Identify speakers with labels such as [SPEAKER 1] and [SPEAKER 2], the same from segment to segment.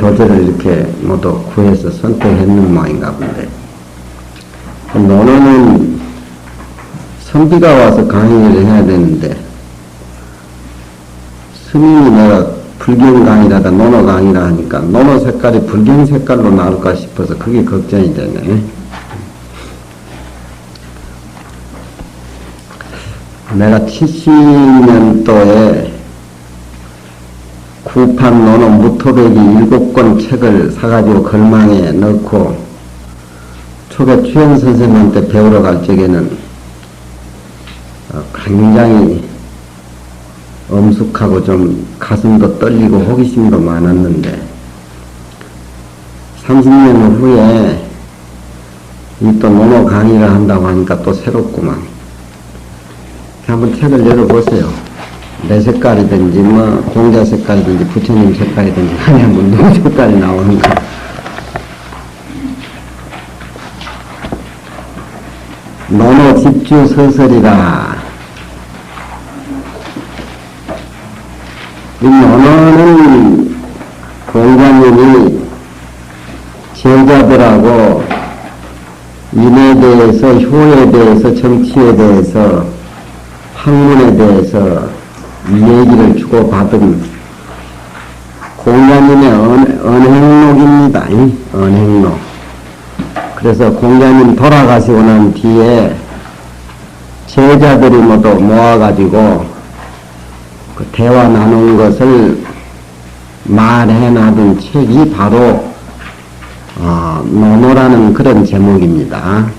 [SPEAKER 1] 교재를 이렇게 모두 구해서 선택했는 모양인가 본데, 논어는 선비가 와서 강의를 해야 되는데, 스님이 내가 불경 강의라다 논어 강의라 하니까 논어 색깔이 불경 색깔로 나올까 싶어서 그게 걱정이 되네. 내가 70년도에 구판 논어 무토백이 7권 책을 사가지고 걸망에 넣고 초계 추영 선생님한테 배우러 갈 적에는 굉장히 엄숙하고 좀 가슴도 떨리고 호기심도 많았는데 30년 후에 이 또 논어 강의를 한다고 하니까 또 새롭구만. 한번 책을 열어보세요. 내 색깔이든지 뭐 공자 색깔이든지 부처님 색깔이든지 한에 한번 누구 색깔이 나오는가. 논어 집주 서설이라. 이 논어는 공자님이 제자들하고 인에 대해서, 효에 대해서, 정치에 대해서, 학문에 대해서 이 얘기를 주고받은 공자님의 언행록입니다. 언행록. 그래서 공자님 돌아가시고 난 뒤에 제자들이 모두 모아가지고 그 대화 나눈 것을 말해놔둔 책이 바로 논어라는 그런 제목입니다.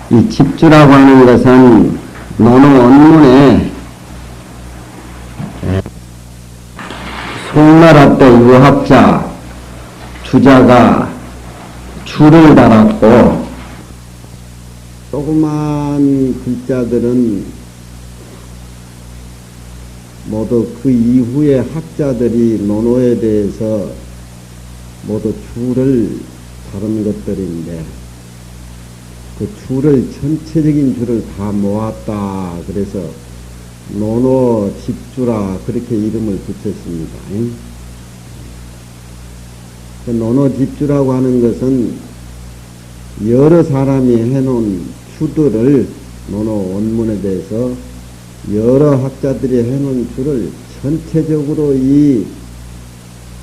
[SPEAKER 1] 이 집주라고 하는 것은 논어 원문에 송나라 때 유학자 주자가 줄을 달았고 조그만 글자들은 모두 그 이후에 학자들이 논어에 대해서 모두 줄을 다룬 것들인데 그 줄을 전체적인 줄을 다 모았다. 그래서 논어 집주라 그렇게 이름을 붙였습니다. 그 논어 집주라고 하는 것은 여러 사람이 해놓은 주들을 논어 원문에 대해서 여러 학자들이 해놓은 줄을 전체적으로 이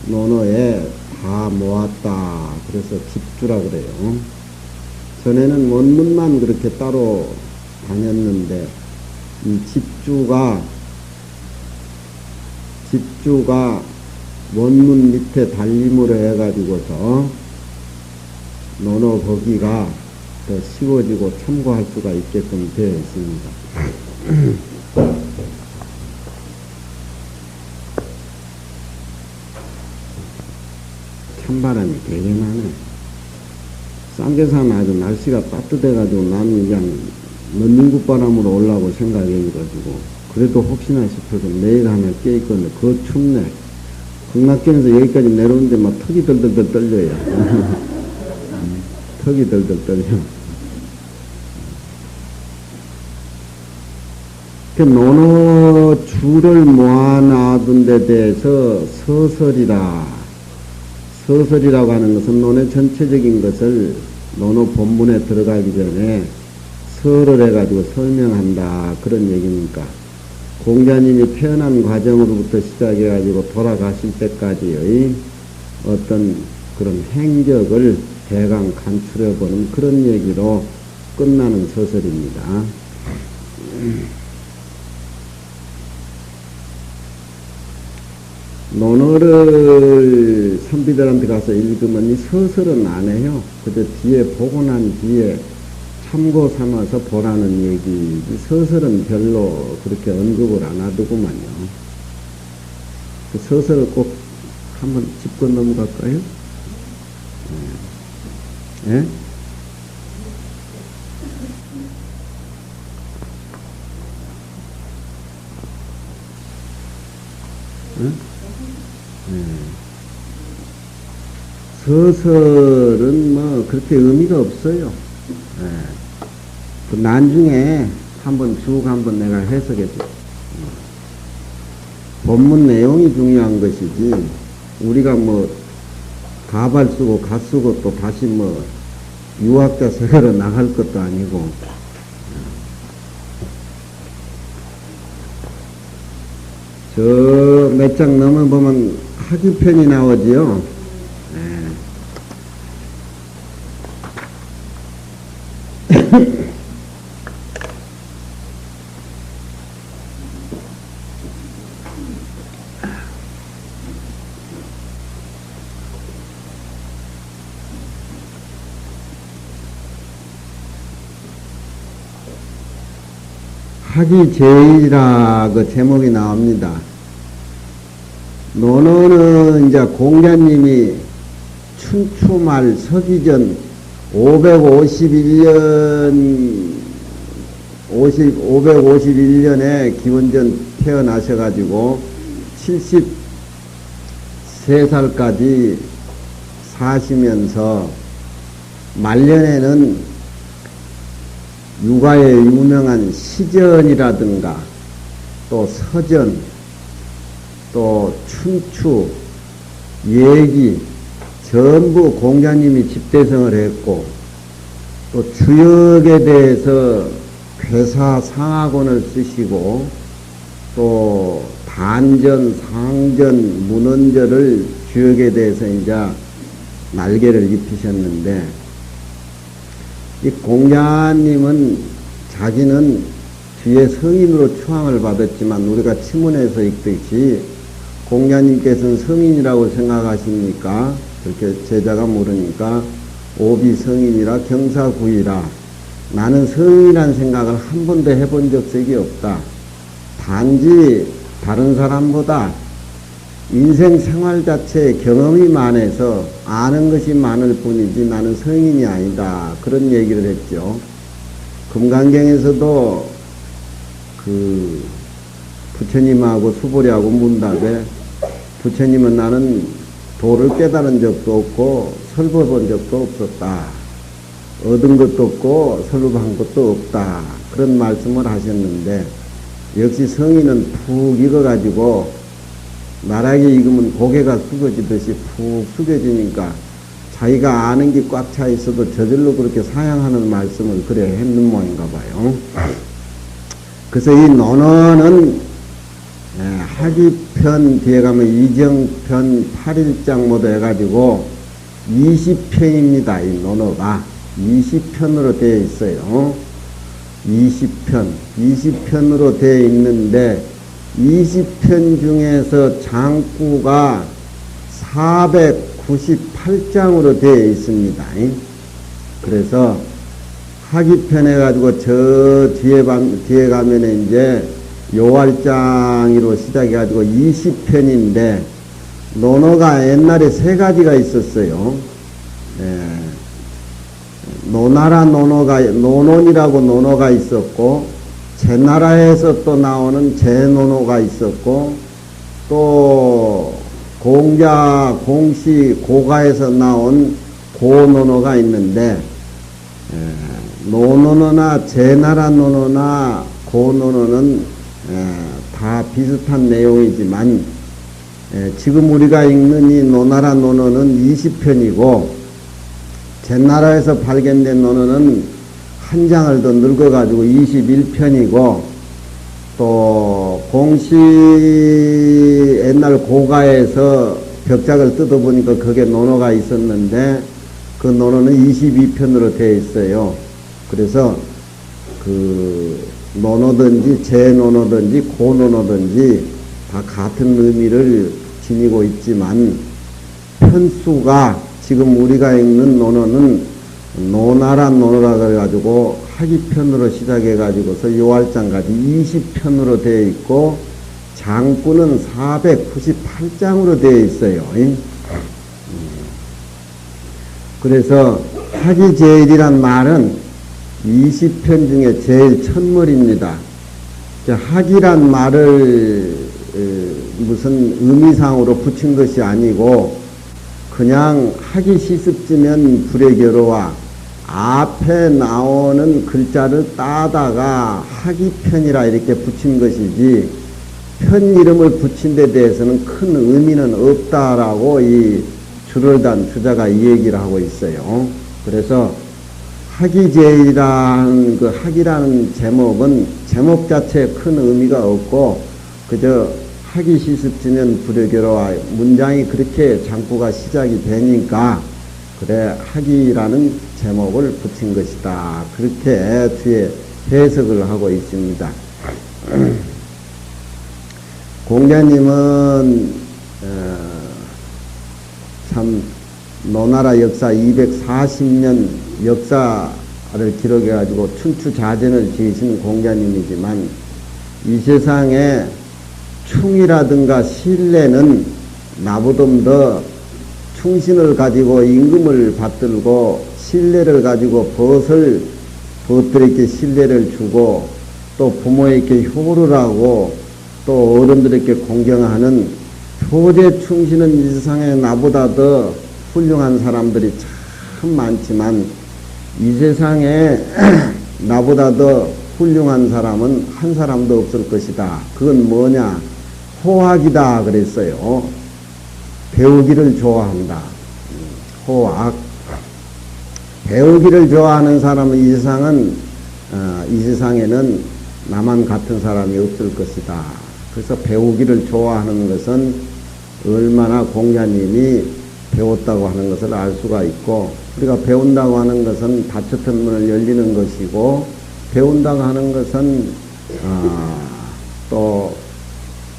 [SPEAKER 1] 논어에 다 모았다. 그래서 집주라 그래요. 전에는 원문만 그렇게 따로 다녔는데 이 집주가 원문 밑에 달림으로 해가지고서 논어 보기가 더 쉬워지고 참고할 수가 있게끔 되어 있습니다. 찬바람이 되게 나네. 쌍계산 아주 날씨가 따뜻해가지고 나는 그냥 넣는굿바람으로 올라고 생각해가지고 그래도 혹시나 싶어서 내일 하나 깨있거든요. 그거 춥네. 극락견에서 여기까지 내려오는데 막 턱이 덜덜덜 떨려요. 턱이 덜덜 떨려. 그 논어 줄을 모아놔둔 데 대해서 서설이라고 하는 것은 논의 전체적인 것을 논어 본문에 들어가기 전에 설을 해가지고 설명한다. 그런 얘기니까. 공자님이 태어난 과정으로부터 시작해가지고 돌아가실 때까지의 어떤 그런 행적을 대강 간추려보는 그런 얘기로 끝나는 서설입니다. 논어를 선비들한테 가서 읽으면 이 서설은 안 해요. 그저 뒤에 보고 난 뒤에 참고 삼아서 보라는 얘기. 서설은 별로 그렇게 언급을 안 하더구만요. 그 서설을 꼭 한번 짚고 넘어갈까요? 예? 응? 서설은 뭐 그렇게 의미가 없어요. 그 나중에 쭉 한번 내가 해석해 줄게. 본문 내용이 중요한 것이지 우리가 뭐 가발 쓰고 가 쓰고 또 다시 뭐 유학자 세계로 나갈 것도 아니고 저 몇 장 넘어보면 하기편이 나오지요. 네. 하기제일이라 그 제목이 나옵니다. 논어는 이제 공자님이 춘추말 서기전 551년에 기원전 태어나셔가지고 73살까지 사시면서 말년에는 육아에 유명한 시전이라든가 또 서전 또 춘추 예기 전부 공자님이 집대성을 했고 또 주역에 대해서 괴사 상하권을 쓰시고 또 단전 상전 문헌절을 주역에 대해서 이제 날개를 입히셨는데 이 공자님은 자기는 뒤에 성인으로 추앙을 받았지만 우리가 치문에서 읽듯이 공자님께서는 성인이라고 생각하십니까? 그렇게 제자가 물으니까 오비 성인이라 경사구이라 나는 성인이라는 생각을 한 번도 해본 적이 없다. 단지 다른 사람보다 인생 생활 자체에 경험이 많아서 아는 것이 많을 뿐이지 나는 성인이 아니다. 그런 얘기를 했죠. 금강경에서도 그 부처님하고 수보리하고 문답에 부처님은 나는 도를 깨달은 적도 없고 설법한 적도 없었다. 얻은 것도 없고 설법한 것도 없다. 그런 말씀을 하셨는데 역시 성인은 푹 익어가지고 나락에 익으면 고개가 숙여지듯이 푹 숙여지니까 자기가 아는 게 꽉 차 있어도 저절로 그렇게 사양하는 말씀을 그래 했는 모양인가 봐요. 그래서 이 논어는 하기편 뒤에 가면 이정편 8일장 모두 해가지고 20편입니다. 이 논어가 20편으로 되어 있어요. 20편으로 되어 있는데 20편 중에서 장구가 498장으로 되어 있습니다. 그래서 하기편 해가지고 저 뒤에 가면은 이제 요활장이로 시작해가지고 20편인데 논어가 옛날에 세 가지가 있었어요. 노나라 논어가, 논언이라고 논어가 있었고 제나라에서 또 나오는 제논어가 있었고 또 공자, 공시, 고가에서 나온 고논어가 있는데 논어나 제나라 논어나 고논어는 다 비슷한 내용이지만 지금 우리가 읽는 이 노나라 논어는 20편이고 제나라에서 발견된 논어는 한 장을 더 늙어가지고 21편이고 또 공시 옛날 고가에서 벽작을 뜯어보니까 거기에 논어가 있었는데 그 논어는 22편으로 되어 있어요. 그래서 그 논어든지 제논어든지 고논어든지 다 같은 의미를 지니고 있지만 편수가 지금 우리가 읽는 논어는 노나라 논어라 그래가지고 하기편으로 시작해가지고서 요활장까지 20편으로 되어 있고 장구는 498장으로 되어 있어요. 그래서 하기제일이란 말은 20편 중에 제일 첫물입니다. 하기란 말을 무슨 의미상으로 붙인 것이 아니고 그냥 하기 시습지면 불의 겨루와 앞에 나오는 글자를 따다가 하기편이라 이렇게 붙인 것이지 편 이름을 붙인 데 대해서는 큰 의미는 없다라고 이 줄을 단 주자가 이 얘기를 하고 있어요. 그래서 학이제이라는 그 학이라는 제목은 제목 자체에 큰 의미가 없고 그저 학이 시습지면 불여교로와 문장이 그렇게 장구가 시작이 되니까 그래 학이라는 제목을 붙인 것이다. 그렇게 뒤에 해석을 하고 있습니다. 공자님은 참 노나라 역사 240년 역사를 기록해가지고 춘추자전을 지으신 공자님이지만 이 세상에 충이라든가 신뢰는 나보다 더 충신을 가지고 임금을 받들고 신뢰를 가지고 벗들에게 신뢰를 주고 또 부모에게 효를 하고 또 어른들에게 공경하는 효제 충신은 이 세상에 나보다 더 훌륭한 사람들이 참 많지만 이 세상에 나보다 더 훌륭한 사람은 한 사람도 없을 것이다. 그건 뭐냐? 호학이다 그랬어요. 배우기를 좋아한다. 호학. 배우기를 좋아하는 사람은 이 세상에는 나만 같은 사람이 없을 것이다. 그래서 배우기를 좋아하는 것은 얼마나 공자님이 배웠다고 하는 것을 알 수가 있고 우리가 배운다고 하는 것은 닫혔던 문을 열리는 것이고 배운다고 하는 것은 또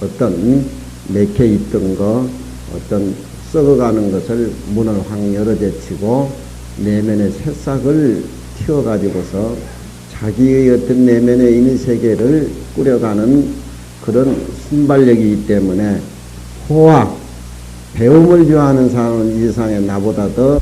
[SPEAKER 1] 어떤 맥혀 있던 거 어떤 썩어가는 것을 문을 확 열어제치고 내면의 새싹을 틔워가지고서 자기의 어떤 내면에 있는 세계를 꾸려가는 그런 순발력이기 때문에 호학, 배움을 좋아하는 사람은 이 세상에 나보다 더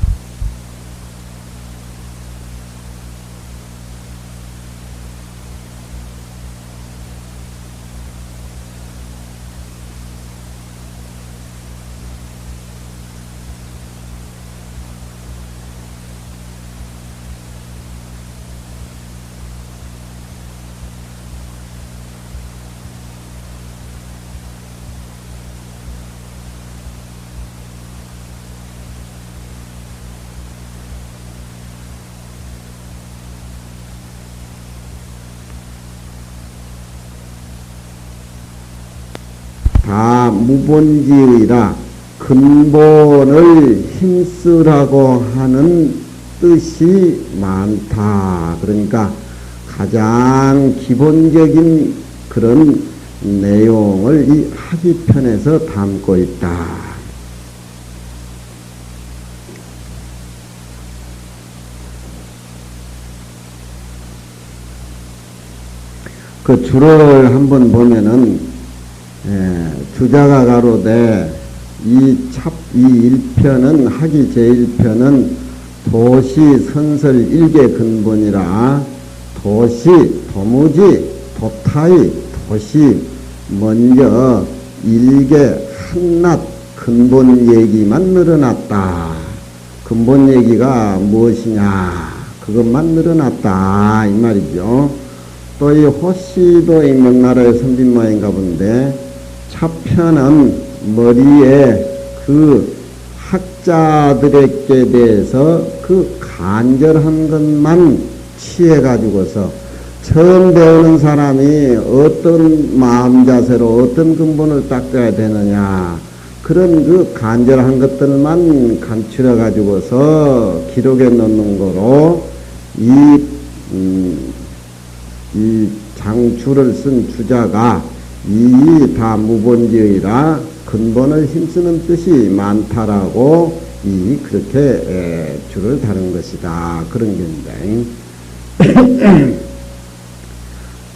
[SPEAKER 1] 다 무본지의라 근본을 힘쓰라고 하는 뜻이 많다. 그러니까 가장 기본적인 그런 내용을 이 학이편에서 담고 있다. 그 줄을 한번 보면은 주자가 가로되 이 1편은 학이 제1편은 도시 선설 일개 근본이라 도무지 도타이 도시 먼저 일개 한낱 근본 얘기만 늘어났다. 근본 얘기가 무엇이냐 그것만 늘어났다 이 말이죠. 또 이 호씨도 이 명나라의 선빈모인가 본데 차편은 머리에 그 학자들에게 대해서 그 간절한 것만 취해가지고서 처음 배우는 사람이 어떤 마음 자세로 어떤 근본을 닦아야 되느냐 그런 그 간절한 것들만 감추려 가지고서 기록에 넣는 거로 이 장주를 쓴 주자가 이 다 무본지의라 근본을 힘쓰는 뜻이 많다라고 그렇게 줄을 다른 것이다. 그런 견인데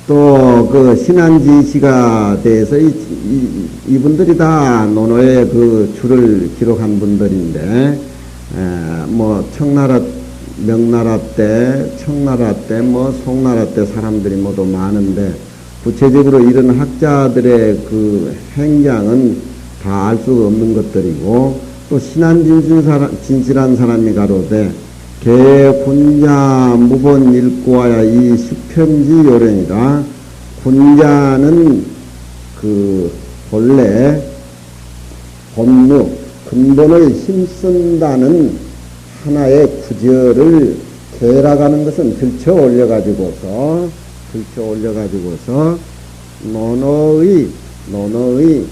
[SPEAKER 1] 또 그 신한지시가 대해서 이분들이 다 논어의 그 줄을 기록한 분들인데 뭐 명나라 때, 청나라 때, 뭐 송나라 때 사람들이 모두 많은데 구체적으로 이런 학자들의 그 행장은 다 알 수가 없는 것들이고 또 신한진실한 사람이 가로되 개군자 무본 일구하야 이 수편지 요령이라 군자는 그 본래 본무 근본을 힘쓴다는 하나의 구절을 개락하는 것은 들쳐 올려가지고서 논어의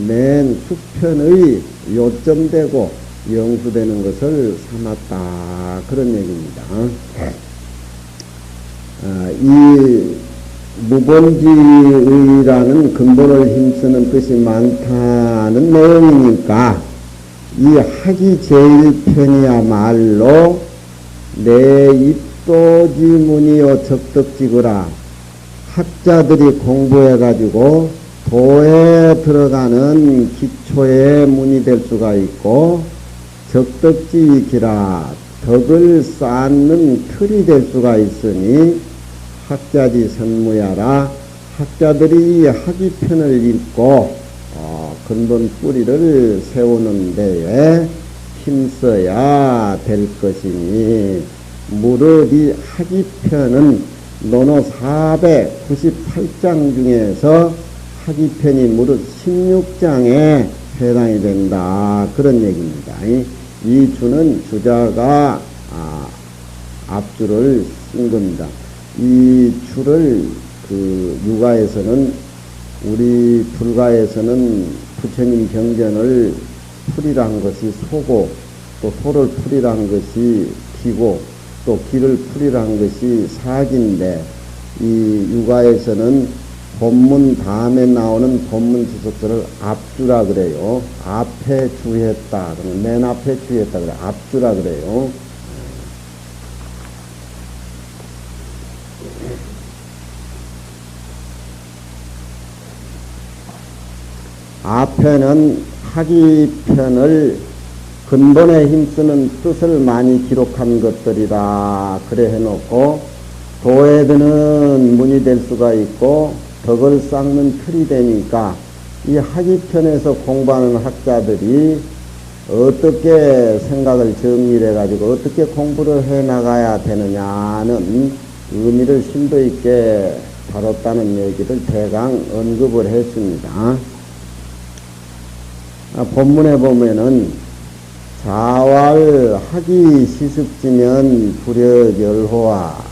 [SPEAKER 1] 맨 수편의 요점되고 영수되는 것을 삼았다. 그런 얘기입니다. 이 무본지의라는 근본을 힘쓰는 뜻이 많다는 내용이니까 이 하기 제일편이야말로 내 입도지문이요 적덕지구라. 학자들이 공부해가지고 도에 들어가는 기초의 문이 될 수가 있고 적덕지기라 덕을 쌓는 틀이 될 수가 있으니 학자지 선무야라. 학자들이 학이편을 읽고 근본 뿌리를 세우는 데에 힘써야 될 것이니 무릇 이 학이편은 논어 498장 중에서 학이편이 무릇 16장에 해당이 된다. 그런 얘기입니다. 이 주는 주자가 앞줄을 쓴 겁니다. 이 줄을 그 유가에서는 우리 불가에서는 부처님 경전을 풀이란 것이 소고 또 소를 풀이란 것이 기고 또 기를 풀이란 것이 사기인데 이 유가에서는 본문 다음에 나오는 본문 주석들을 앞주라 그래요. 앞에 주했다. 맨 앞에 주했다 그래. 앞주라 그래요. 앞에는 학이편을 근본에 힘쓰는 뜻을 많이 기록한 것들이라 그래 해놓고 도에 드는 문이 될 수가 있고 덕을 쌓는 틀이 되니까 이 학이편에서 공부하는 학자들이 어떻게 생각을 정리를 해가지고 어떻게 공부를 해 나가야 되느냐는 의미를 심도 있게 다뤘다는 얘기를 대강 언급을 했습니다. 본문에 보면은 자왈하기 시습지면 불여열호와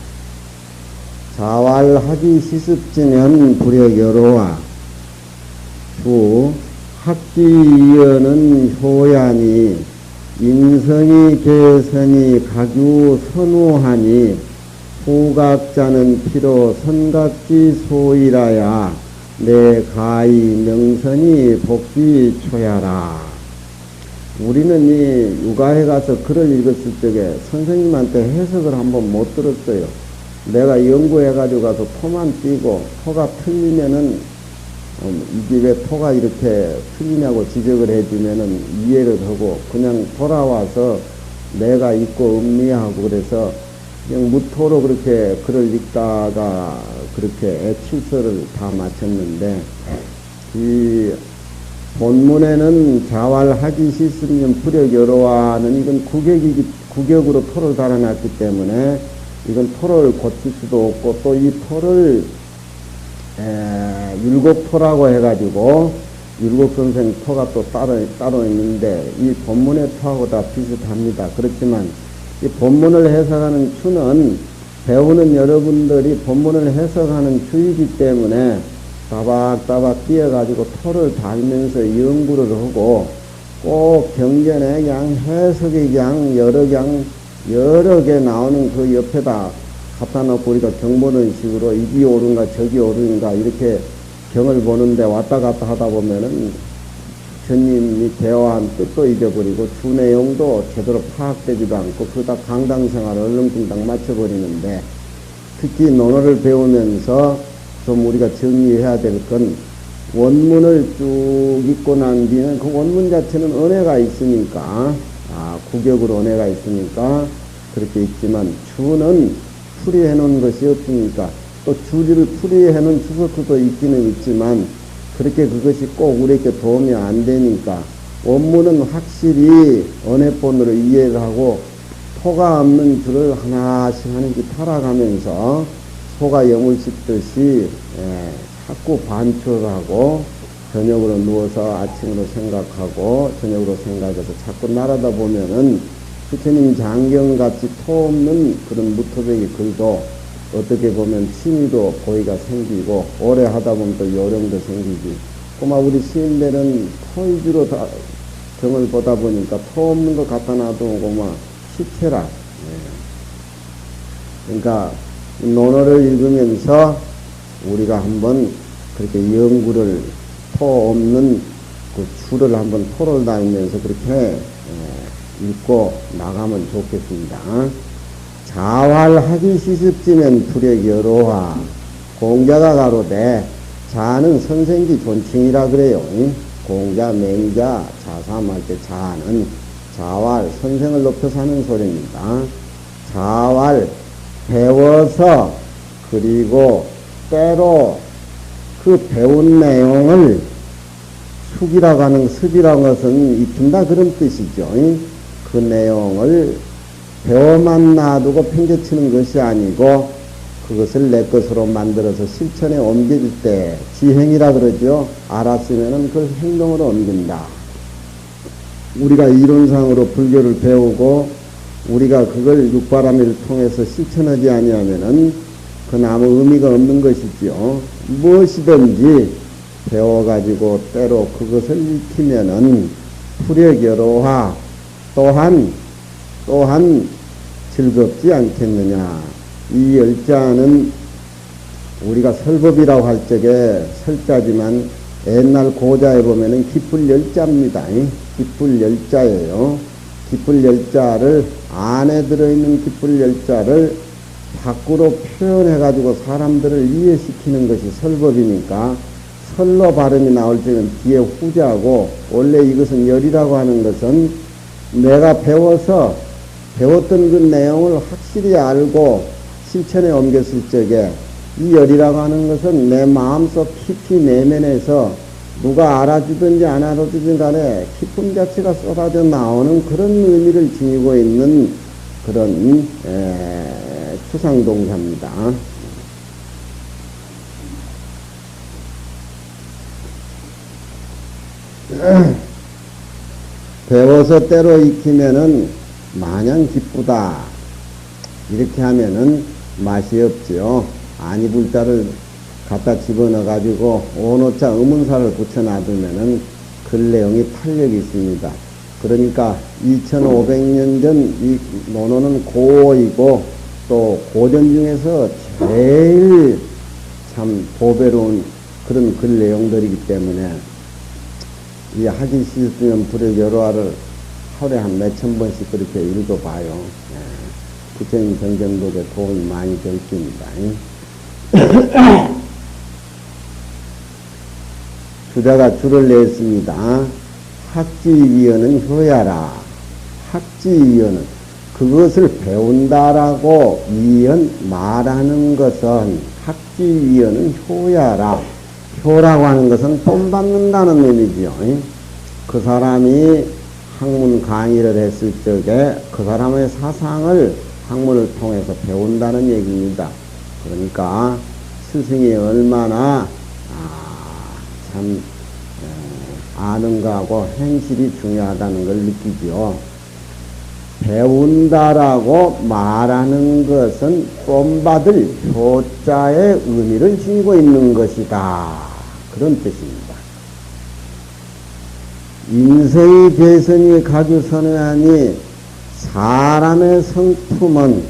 [SPEAKER 1] 자왈하기 시습지면 불여열호와 주 학기이여는 효야니 인성이 개선이 가규 선우하니 후각자는 피로 선각지 소이라야 내 가히 명선이 복지 초야라. 우리는 이 육아에 가서 글을 읽었을 적에 선생님한테 해석을 한번 못 들었어요. 내가 연구해가지고 가서 토만 띄고 토가 틀리면은 이게 왜 토가 이렇게 틀리냐고 지적을 해주면은 이해를 하고 그냥 돌아와서 내가 읽고 음미하고 그래서 그냥 무토로 그렇게 글을 읽다가 그렇게 애출서를 다 마쳤는데 이 본문에는 자왈하기 시스면 불여여로와는 이건 구격으로 토를 달아놨기 때문에 이건 토를 고칠 수도 없고 또 이 토를 율곡토라고 해가지고 율곡선생 토가 또 따로 있는데 이 본문의 토하고 다 비슷합니다. 그렇지만 이 본문을 해석하는 추는 배우는 여러분들이 본문을 해석하는 추이기 때문에 따박따박 뛰어가지고 토를 달면서 연구를 하고 꼭 경전에 그냥 해석이 그냥 여러 개 나오는 그 옆에다 갖다 놓고 우리가 경 보는 식으로 이기 옳은가 저기 옳은가 이렇게 경을 보는데 왔다 갔다 하다 보면은 부처님이 대화한 뜻도 잊어버리고 주 내용도 제대로 파악되지도 않고 그러다 강당생활을 얼렁뚱땅 맞춰버리는데 특히 논어를 배우면서 좀 우리가 정리해야 될 건 원문을 쭉 읽고 난 뒤에는 그 원문 자체는 은혜가 있으니까 구격으로 은혜가 있으니까 그렇게 읽지만 주는 풀이해 놓은 것이 없으니까 또 주리를 풀이해 놓은 추석도 있기는 있지만 그렇게 그것이 꼭 우리에게 도움이 안 되니까 원문은 확실히 은혜본으로 이해를 하고 토가 없는 줄을 하나씩 타락하면서 소가 염을 씹듯이 자꾸 반출하고 저녁으로 누워서 아침으로 생각하고 저녁으로 생각해서 자꾸 날아다 보면은 부처님 장경같이 토 없는 그런 무토백이 글도 어떻게 보면 취미도 고의가 생기고 오래 하다 보면 또 요령도 생기지. 꼬마 우리 시인들은 토 위주로 다 경을 보다 보니까 토 없는 거 갖다 놔두고 막 시체라. 그러니까 논어를 읽으면서 우리가 한번 그렇게 연구를 토 없는 그 줄을 한번 토를 다니면서 그렇게 읽고 나가면 좋겠습니다. 자활하기 시습지면 불의 여로화 공자가 가로되 자는 선생기 존칭이라 그래요. 공자, 맹자, 자삼할 때 자는 자활, 선생을 높여서 하는 소리입니다. 자활, 배워서 그리고 때로 그 배운 내용을 숙이라고 하는 습이라는 것은 익힌다 그런 뜻이죠. 그 내용을 배워만 놔두고 팽개치는 것이 아니고 그것을 내 것으로 만들어서 실천에 옮길 때 지행이라 그러죠. 알았으면은 그걸 행동으로 옮긴다. 우리가 이론상으로 불교를 배우고 우리가 그걸 육바라밀을 통해서 실천하지 아니하면은 그건 아무 의미가 없는 것이지요. 무엇이든지 배워가지고 때로 그것을 익히면은 불여여로화 또한 즐겁지 않겠느냐. 이 열자는 우리가 설법이라고 할 적에 설자지만 옛날 고자에 보면은 기쁠 열자입니다. 기쁠 열자예요. 기쁠 열자를 안에 들어있는 기쁠 열자를 밖으로 표현해가지고 사람들을 이해시키는 것이 설법이니까 설로 발음이 나올 때는 뒤에 후자고 원래 이것은 열이라고 하는 것은 내가 배워서 배웠던 그 내용을 확실히 알고 실천에 옮겼을 적에 이 열이라고 하는 것은 내 마음속 깊이 내면에서 누가 알아주든지 안 알아주든지 간에 기쁨 자체가 쏟아져 나오는 그런 의미를 지니고 있는 그런 추상동사입니다. 배워서 때로 익히면은 마냥 기쁘다. 이렇게 하면은 맛이 없지요. 아니불자를 갖다 집어넣어가지고 오노자 의문사를 붙여놔두면은 글 내용이 탄력이 있습니다. 그러니까 2500년 전 이 논어는 고이고 또 고전 중에서 제일 참 보배로운 그런 글 내용들이기 때문에 이 하기 싫으면 불의 여로화를 하루에 한 몇천 번씩 그렇게 읽어봐요. 부처님 정정독에 도움이 많이 될 겁니다. 주자가 줄을 냈습니다. 학지위원은 효야라. 학지위원은 그것을 배운다라고 위원 말하는 것은 학지위원은 효야라. 효라고 하는 것은 돈 받는다는 의미지요. 그 사람이 학문 강의를 했을 적에 그 사람의 사상을 학문을 통해서 배운다는 얘기입니다. 그러니까 스승이 얼마나 참 아는가하고 행실이 중요하다는 걸 느끼죠. 배운다라고 말하는 것은 돈 받을 효자의 의미를 지니고 있는 것이다. 그런 뜻입니다. 인생의 개선이 가주선회하니 사람의 성품은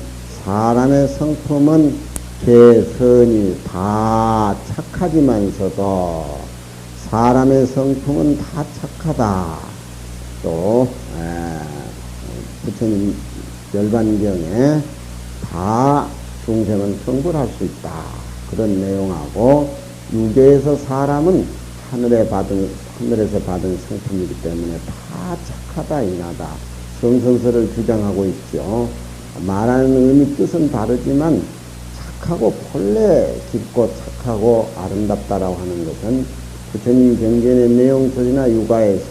[SPEAKER 1] 개선이 다 착하지만서도 사람의 성품은 다 착하다. 또 부처님 열반경에 다 중생은 성불할 수 있다. 그런 내용하고 유계에서 사람은 하늘에서 받은 성품이기 때문에 다 착하다 인하다. 성선설을 주장하고 있죠. 말하는 의미 뜻은 다르지만 착하고 본래 깊고 착하고 아름답다라고 하는 것은 부처님 경전의 내용설이나 유가의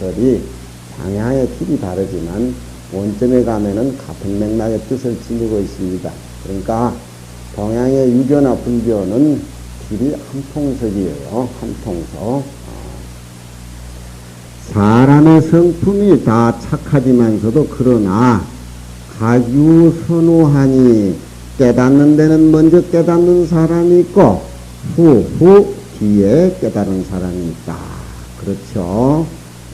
[SPEAKER 1] 방향의 길이 다르지만 원점에 가면은 같은 맥락의 뜻을 지니고 있습니다. 그러니까 동양의 유교나 불교는 길이 한통석이에요. 한통석. 사람의 성품이 다 착하지만서도 그러나 가유선우하니 깨닫는 데는 먼저 깨닫는 사람이 있고 후후 뒤에 깨달은 사람이 있다. 그렇죠.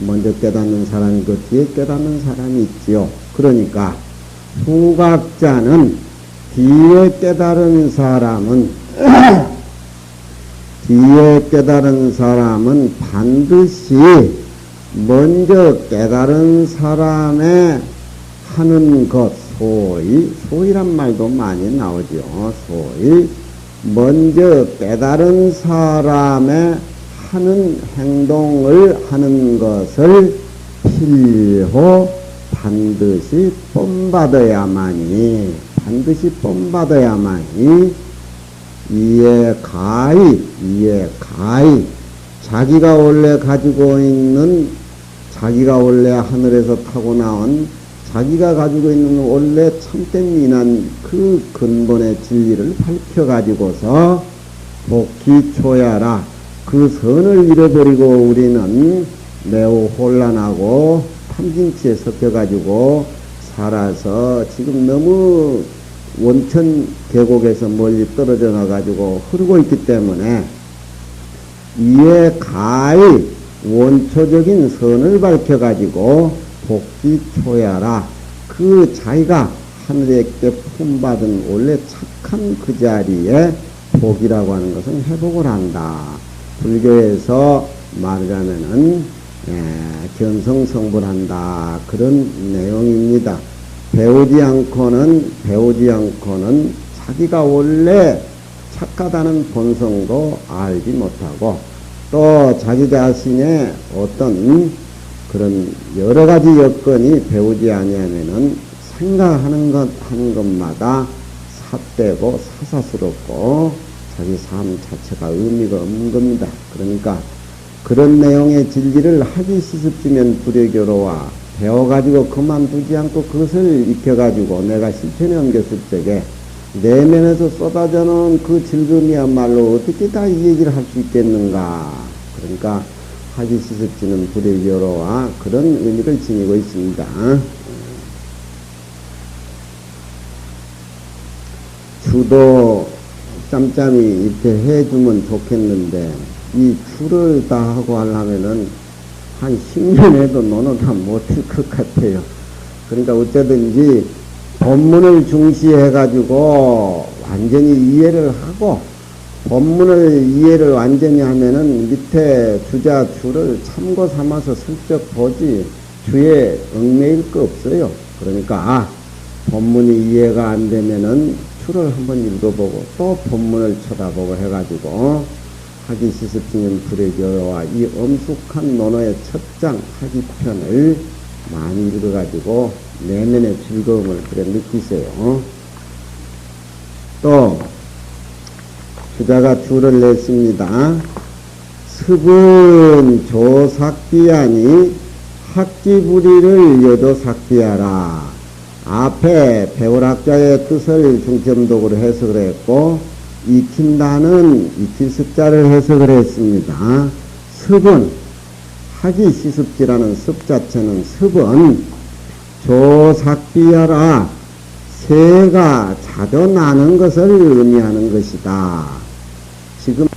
[SPEAKER 1] 먼저 깨닫는 사람이 그 뒤에 깨닫는 사람이 있지요. 그러니까 후각자는 뒤에 깨달은 사람은 뒤에 깨달은 사람은 반드시 먼저 깨달은 사람의 하는 것, 소위란 말도 많이 나오죠. 소위 먼저 깨달은 사람의 하는 행동을 하는 것을 필호 반드시 본받아야만이 이에 가히 자기가 원래 가지고 있는 자기가 원래 하늘에서 타고 나온 자기가 가지고 있는 원래 참된 미난 그 근본의 진리를 밝혀가지고서 복기초야라 그 선을 잃어버리고 우리는 매우 혼란하고 탐진치에 섞여가지고 살아서 지금 너무 원천 계곡에서 멀리 떨어져 나가지고 흐르고 있기 때문에 이에 가히 원초적인 선을 밝혀가지고 복기초야라 그 자기가 하늘에게 품받은 원래 착한 그 자리에 복이라고 하는 것은 회복을 한다. 불교에서 말하자면은 견성성불한다 그런 내용입니다. 배우지 않고는 자기가 원래 착하다는 본성도 알지 못하고 또 자기 자신의 어떤 그런 여러 가지 여건이 배우지 아니하면은 생각하는 하는 것마다 삿되고 사사스럽고 자기 삶 자체가 의미가 없는 겁니다. 그러니까 그런 내용의 진리를 하기 시습지면 불여교로와 배워가지고 그만두지 않고 그것을 익혀가지고 내가 실천에 옮겼을 적에 내면에서 쏟아져놓은 그 즐거움이야말로 어떻게 다 이 얘기를 할 수 있겠는가. 그러니까 하기 시습지는 불여교로와 그런 의미를 지니고 있습니다. 주도 짬짬이 이렇게 해주면 좋겠는데 이 주를 다 하고 하려면은 한 10년 해도 너는 다 못할 것 같아요. 그러니까 어쩌든지 본문을 중시해가지고 완전히 이해를 하고 본문을 이해를 완전히 하면은 밑에 주자 주를 참고 삼아서 슬쩍 보지 주에 얽매일 거 없어요. 그러니까 본문이 이해가 안 되면은 주를 한번 읽어보고 또 본문을 쳐다보고 해가지고 하기 시습지면 불여교로와 이 엄숙한 논어의 첫 장 하기편을 많이 읽어가지고 내면의 즐거움을 그래 느끼세요. 또 주자가 주를 냈습니다. 습은 조삭비하니 학기부리를 여조삭비하라. 앞에 배울학자의 뜻을 중점독으로 해석을 했고 익힌다는 익힌 습자를 해석을 했습니다. 습은 하기 시습지라는 습 자체는 습은 조삭비하라 새가 자주 나는 것을 의미하는 것이다. 지금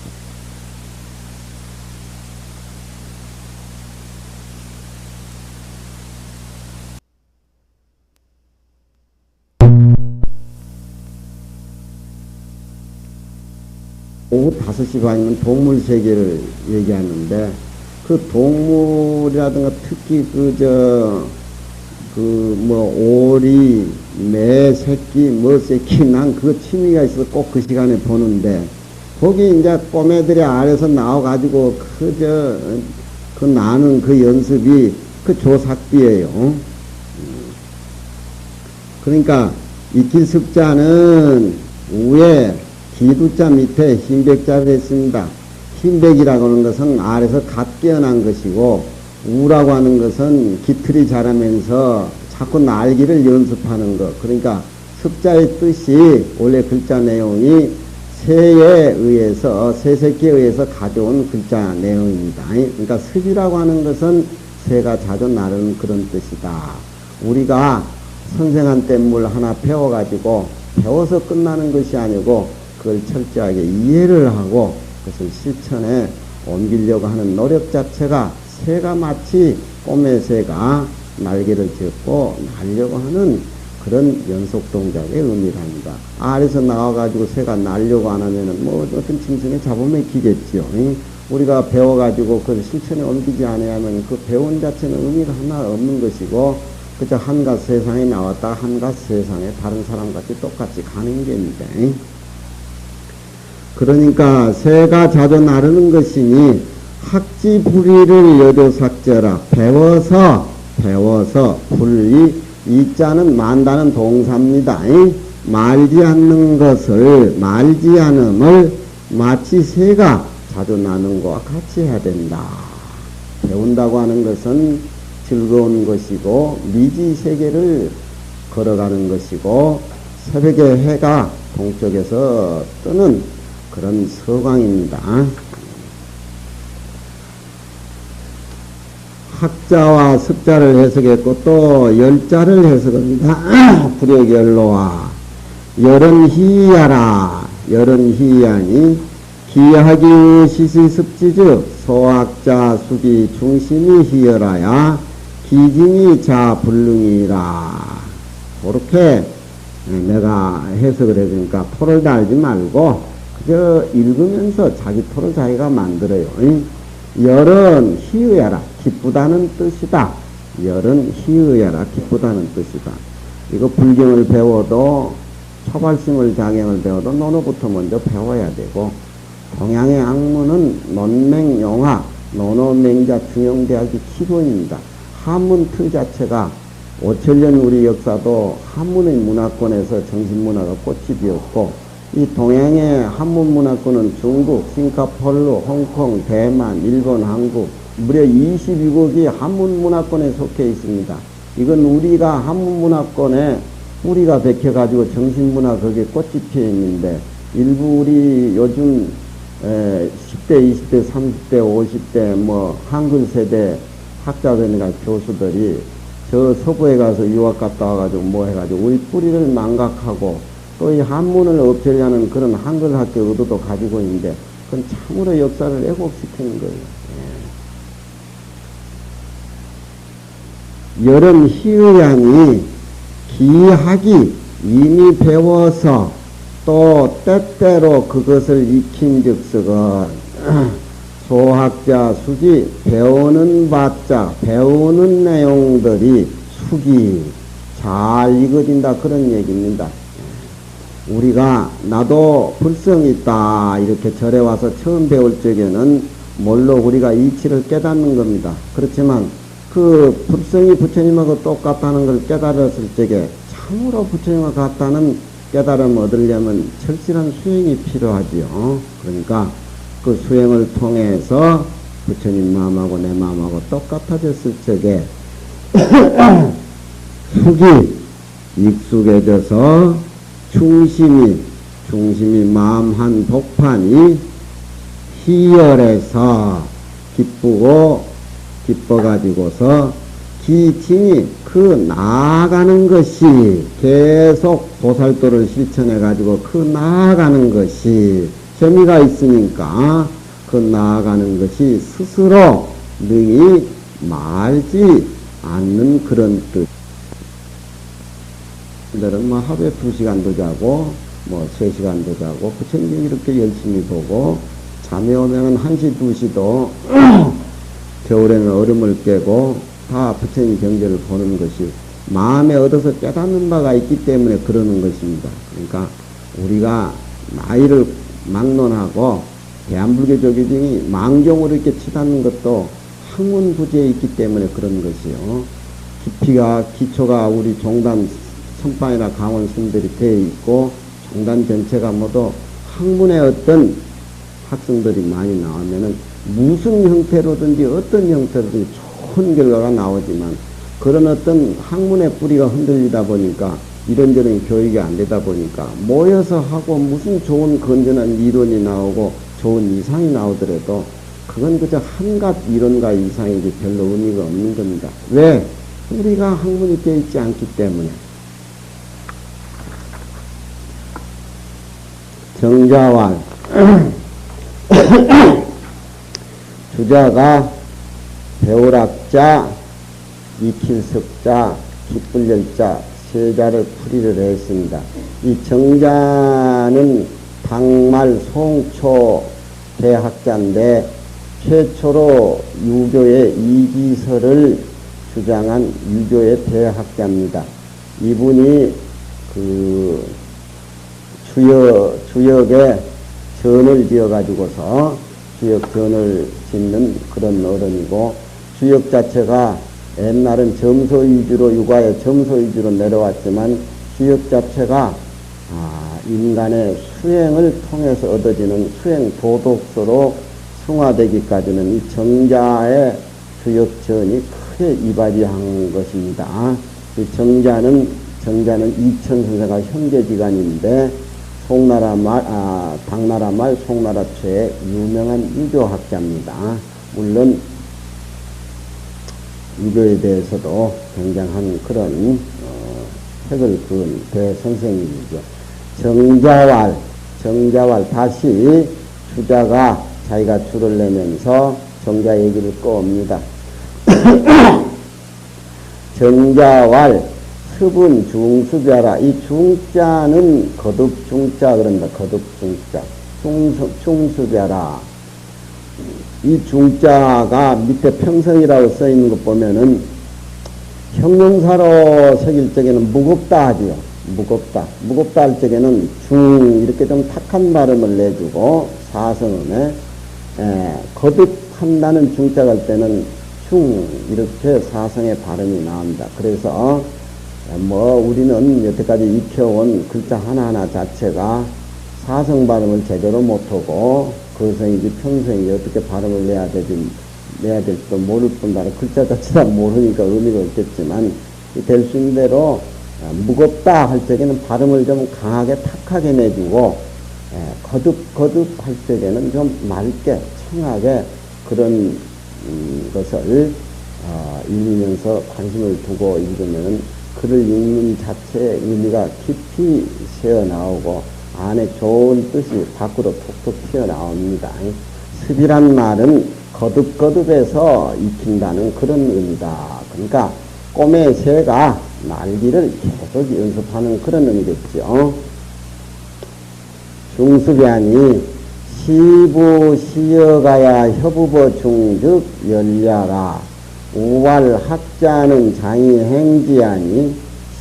[SPEAKER 1] 오후 5시 반이면 동물세계를 얘기하는데 그 동물이라든가 특히 오리, 매 새끼, 새끼, 난 그 취미가 있어서 꼭 그 시간에 보는데, 거기 이제 꼬매들의 아래서 나와가지고, 그 나는 그 연습이 그 조삭비예요. 그러니까, 익힌 습자는 위에 기두자 밑에 흰백자를 했습니다. 흰백이라고 하는 것은 아래서 갓 깨어난 것이고 우라고 하는 것은 깃털이 자라면서 자꾸 날기를 연습하는 것. 그러니까 습자의 뜻이 원래 글자 내용이 새에 의해서 새새끼에 의해서 가져온 글자 내용입니다. 그러니까 습이라고 하는 것은 새가 자주 나르는 그런 뜻이다. 우리가 선생한테 뭘 하나 배워가지고 배워서 끝나는 것이 아니고 그걸 철저하게 이해를 하고 그것을 실천에 옮기려고 하는 노력 자체가 새가 마치 꿈의 새가 날개를 짚고 날려고 하는 그런 연속 동작의 의미랍니다. 알에서 나와가지고 새가 날려고 안 하면은 뭐 어떤 짐승에 잡으면 기겠지요. 우리가 배워가지고 그걸 실천에 옮기지 않으면 그 배운 자체는 의미가 하나 없는 것이고 그저 한갓 세상에 나왔다 한갓 세상에 다른 사람같이 똑같이 가는 겁니다. 그러니까 새가 자주 나르는 것이니 학지불이를 여조삭제라 배워서 불이 이자는 만다는 동사입니다. 말지 않는 것을 말지 않음을 마치 새가 자주 나는 것과 같이 해야 된다. 배운다고 하는 것은 즐거운 것이고 미지 세계를 걸어가는 것이고 새벽에 해가 동쪽에서 뜨는 그런 서광입니다. 학자와 습자를 해석했고 또 열자를 해석합니다. 불역열로와 열은 희야라 열은 희야니 기하기 시시습지즉 소학자 수기 중심이 희열하야 기진이 자불능이라. 그렇게 내가 해석을 해주니까 토를 달지 말고 그저 읽으면서 자기 토를 자기가 만들어요. 열은 희의하라 기쁘다는 뜻이다. 열은 희의하라 기쁘다는 뜻이다. 이거 불경을 배워도 초발심을 장행을 배워도 논어부터 먼저 배워야 되고 동양의 학문은 논맹용화 논어맹자 중용대학이 기본입니다. 한문 틀 자체가 5천년 우리 역사도 한문의 문화권에서 정신문화가 꽃이 피었고 이 동양의 한문 문화권은 중국, 싱가포르, 홍콩, 대만, 일본, 한국 무려 22국이 한문 문화권에 속해 있습니다. 이건 우리가 한문 문화권에 뿌리가 박혀가지고 정신문화 거기에 꽃이 피어 있는데 일부 우리 요즘 10대, 20대, 30대, 50대 뭐 한글 세대 학자들이나 교수들이 저 서부에 가서 유학 갔다 와가지고 뭐 해가지고 우리 뿌리를 망각하고 또 이 한문을 없애려는 그런 한글 학교 의도도 가지고 있는데 그건 참으로 역사를 왜곡시키는 거예요. 여름 희의양이 기하기 이미 배워서 또 때때로 그것을 익힌 즉석은 소학자 수기 배우는 바자 배우는 내용들이 수기 잘 익어진다 그런 얘기입니다. 우리가 나도 불성이 있다 이렇게 절에 와서 처음 배울 적에는 뭘로 우리가 이치를 깨닫는 겁니다. 그렇지만 그 불성이 부처님하고 똑같다는 걸 깨달았을 적에 참으로 부처님과 같다는 깨달음을 얻으려면 철실한 수행이 필요하지요. 그러니까 그 수행을 통해서 부처님 마음하고 내 마음하고 똑같아졌을 적에 숙이 익숙해져서 중심이 마음 한 복판이 희열해서 기뻐가지고서 기진이 그 나아가는 것이 계속 보살도를 실천해가지고 그 나아가는 것이 재미가 있으니까 그 나아가는 것이 스스로 능히 말지 않는 그런 뜻. 들은 뭐 하루에 2시간도 자고 뭐 3시간도 자고 부처님 이렇게 열심히 보고 잠이 오면은 1시 2시도 겨울에는 얼음을 깨고 다 부처님 경제를 보는 것이 마음에 얻어서 깨닫는 바가 있기 때문에 그러는 것입니다. 그러니까 우리가 나이를 막론하고 대한불교적인 중이 망경으로 이렇게 치닫는 것도 학문부재에 있기 때문에 그런 것이요. 기초가 우리 종단 선방이나 강원 스님들이 되어 있고 종단 전체가 모두 학문의 어떤 학생들이 많이 나오면은 무슨 형태로든지 어떤 형태로든지 좋은 결과가 나오지만 그런 어떤 학문의 뿌리가 흔들리다 보니까 이런저런 교육이 안 되다 보니까 모여서 하고 무슨 좋은 건전한 이론이 나오고 좋은 이상이 나오더라도 그건 그저 한갓 이론가 이상이지 별로 의미가 없는 겁니다. 왜? 우리가 학문이 되어 있지 않기 때문에. 정자왈 주자가 배우락자, 익힐석자, 기쁠열자 세 자를 풀이를 했습니다. 이 정자는 당말 송초 대학자인데 최초로 유교의 이기설을 주장한 유교의 대학자입니다. 이분이 그 주역에 전을 지어가지고서 주역전을 짓는 그런 어른이고, 주역 자체가 옛날은 점소 위주로 육아에 점소 위주로 내려왔지만 주역 자체가 인간의 수행을 통해서 얻어지는 수행 도덕서로 승화되기까지는 이 정자의 주역전이 크게 이바지한 것입니다. 이 정자는 이천선생과 형제지간인데 당나라 말 송나라 초의 유명한 유교학자입니다. 물론 유교에 대해서도 굉장한 그런 책을 그은 대선생님이죠. 정자왈 다시 주자가 자기가 줄을 내면서 정자 얘기를 꺼옵니다. 정자왈 습은 중수자라. 이 중자는 거듭중자 그런다. 거듭중자. 중수자라. 이 중자가 밑에 평성이라고 써 있는 것 보면은 형용사로 새길 적에는 무겁다 하지요. 무겁다 할 적에는 중 이렇게 좀 탁한 발음을 내주고 사성음에 거듭한다는 중자가 할 때는 중 이렇게 사성의 발음이 나옵니다. 그래서 우리는 여태까지 익혀온 글자 하나하나 자체가 사성 발음을 제대로 못하고 거성이지 평성이지 어떻게 발음을 내야 될지도 모를 뿐더러 글자 자체가 모르니까 의미가 없겠지만 될 수 있는 대로 무겁다 할 적에는 발음을 좀 강하게 탁하게 내주고 거듭 할 적에는 좀 맑게 청하게 그런 것을 읽으면서 관심을 두고 읽으면 글을 읽는 자체의 의미가 깊이 새어나오고 안에 좋은 뜻이 밖으로 톡톡 튀어나옵니다. 습이란 말은 거듭거듭해서 익힌다는 그런 의미다. 그러니까 꿈의 새가 날기를 계속 연습하는 그런 의미겠죠. 중습이 아니 시부 시여가야 협우버 중즉 열려라. 우왈 학자는 장이 행지하니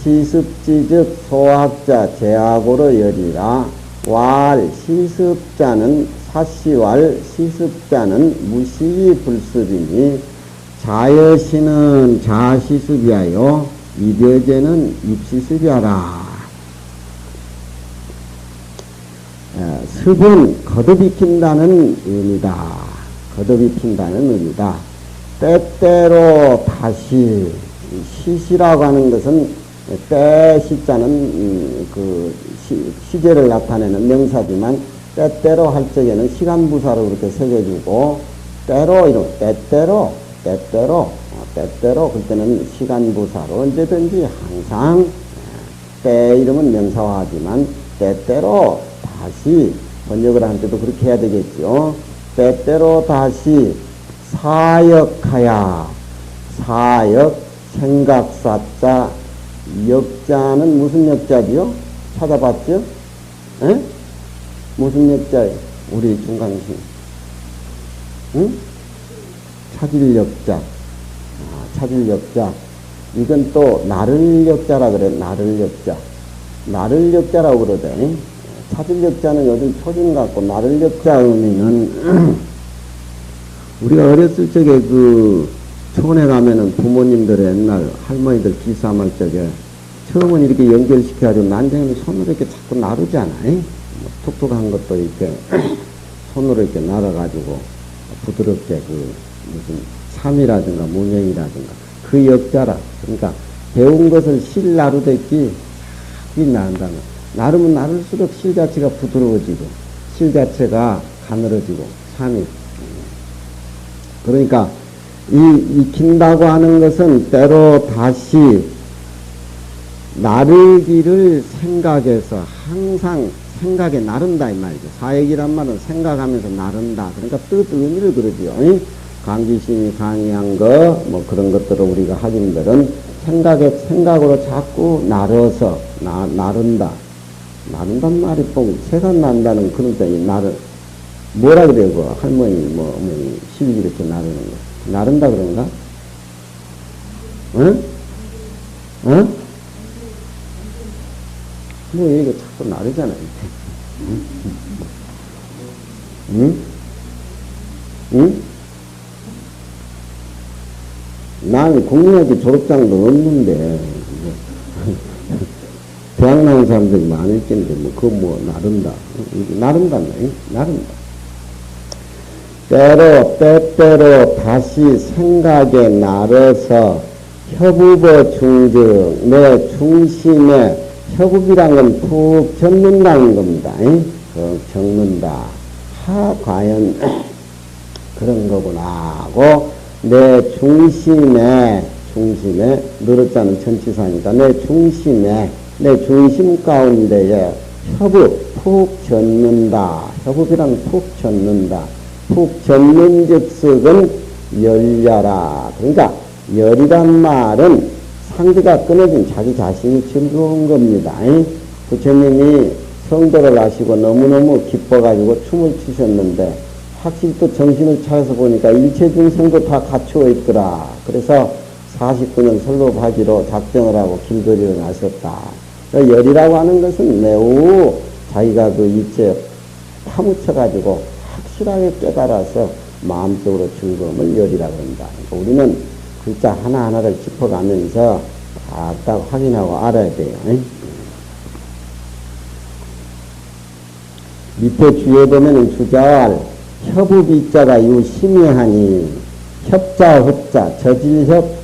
[SPEAKER 1] 시습지즉 소학자 제학으로 열이라. 왈 시습자는 사시왈 시습자는 무시위 불습이니 자여시는 자시습이하여 이벼제는 입시습이하라. 습은 거듭 익힌다는 의미다. 거듭 익힌다는 의미다. 때때로 다시 시시라고 하는 것은 때 시자는 그 시제를 나타내는 명사지만 때때로 할 적에는 시간부사로 그렇게 새겨주고 때때로 그럴 때는 시간부사로 언제든지 항상 때 이름은 명사화하지만 때때로 다시 번역을 할 때도 그렇게 해야 되겠죠. 때때로 다시 사역하야. 사역 생각사자 역자는 무슨 역자지요? 찾아봤죠? 에? 무슨 역자예요? 우리 중강신. 응? 차질역자. 차질역자. 이건 또 나를역자라 그래. 나를역자. 나를역자라고 그러대. 차질역자는 요즘 표준 같고 나를역자 의미는 우리가 어렸을 적에 그 촌에 가면은 부모님들 옛날 할머니들 기싸움할 적에 처음은 이렇게 연결시켜가지고 난쟁이를 손으로 이렇게 자꾸 나르잖아요. 툭툭한 것도 이렇게 손으로 이렇게 날아가지고 부드럽게 그 무슨 삼이라든가 문명이라든가 그 역자라. 그러니까 배운 것을 실 나르듯이 나른다는. 나르면 나를수록 실 자체가 부드러워지고 실 자체가 가늘어지고 삼이 그러니까 익힌다고 하는 것은 때로 다시 나르기를 생각해서 항상 생각에 나른다 이 말이죠. 사역이란 말은 생각하면서 나른다. 그러니까 뜻 의미를 그러지요. 강기신이 강의한 거 뭐 그런 것들을 우리가 하긴들은 생각으로 자꾸 나르서 나른다. 나른단 말이 꼭 새가 난다는 그런 뜻이 뭐라 그래요? 그 할머니 어머니 시비 이렇게 나르는 거 나른다 그런가? 응? 응? 뭐 이거 자꾸 나르잖아요. 응? 응? 응? 난 국민학교 졸업장도 없는데 대학 나온 사람들이 많을 텐데 나른다. 나른다. 때때로 다시 생각에 나르서 협업의 중증, 내 중심에 협업이란 건 푹 적는다는 겁니다. 푹 적는다. 과연 그런 거구나 하고 내 중심에 늘었자는 천치사니까 내 중심 가운데에 협업 푹 젖는다. 협업이란 푹 젖는다. 푹 젖는 즉석은 열려라. 그러니까 열이란 말은 상대가 끊어진 자기 자신이 즐거운 겁니다. 부처님이 성도를 하시고 너무너무 기뻐가지고 춤을 추셨는데 확실히 또 정신을 차려서 보니까 일체 중생도 다 갖추어 있더라. 그래서 49년 설로바지로 작정을 하고 길거리로 나섰다. 열이라고 하는 것은 매우 자기가 그 일체 파묻혀가지고 확실하게 깨달아서 마음속으로 즐거움을 열이라고 한다. 그러니까 우리는 글자 하나하나를 짚어가면서 딱 확인하고 알아야 돼요. 밑에 주에 보면은 주절 협업이자가 유심히하니 협자 흡자 저질협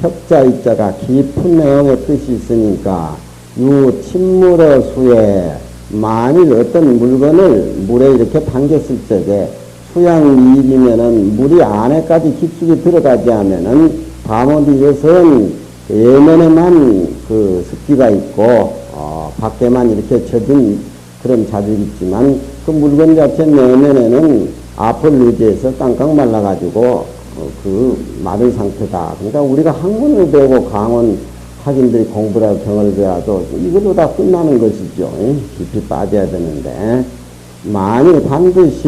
[SPEAKER 1] 협자이자가 깊은 내용의 뜻이 있으니까 침물의 수에 만일 어떤 물건을 물에 이렇게 담겼을 적에 수양미일이면은 물이 안에까지 깊숙이 들어가지 않으면은 밤어디 이것은 예면에만 그 습기가 있고 밖에만 이렇게 젖은 그런 자질이 있지만 그 물건 자체 내면에는 앞을 의지해서 깡깡 말라가지고 그 마른 상태다. 그러니까 우리가 학문을 배우고 강원 학인들이 공부를 하고 경을 배워도 이걸로 다 끝나는 것이죠. 깊이 빠져야 되는데 만일 반드시